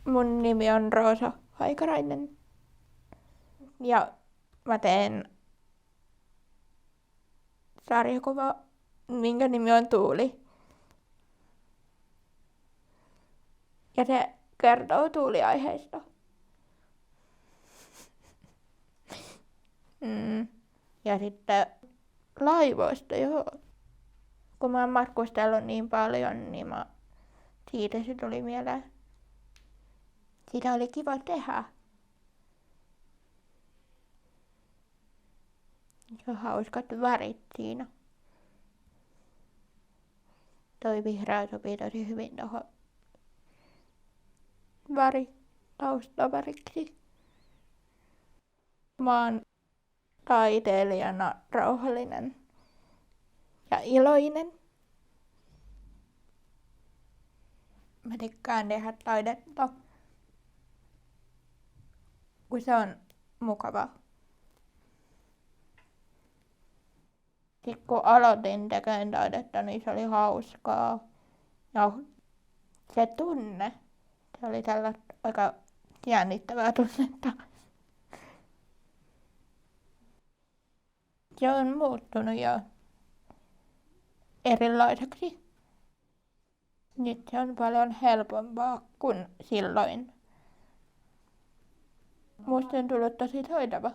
Mun nimi on Roosa Haikarainen ja mä teen sarjakuva, minkä nimi on Tuuli. Ja se kertoo tuuliaiheista. Ja sitten laivoista, joo. Kun mä oon matkustellut niin paljon, niin siitä se tuli mieleen. Sitä oli kiva tehdä. Ja hauskat värit siinä. Toi vihreä sopii tosi hyvin tohon taustaväriksi. Mä oon taiteilijana rauhallinen ja iloinen. Mä tykkään tehdä taidetta, kun se on mukava. Sitten kun aloitin tekemään taidetta, niin se oli hauskaa. Ja se tunne, se oli tällaista aika jännittävää tunnetta. Se on muuttunut jo erilaiseksi. Nyt se on paljon helpompaa kuin silloin. Musta on tullut tosi taitava.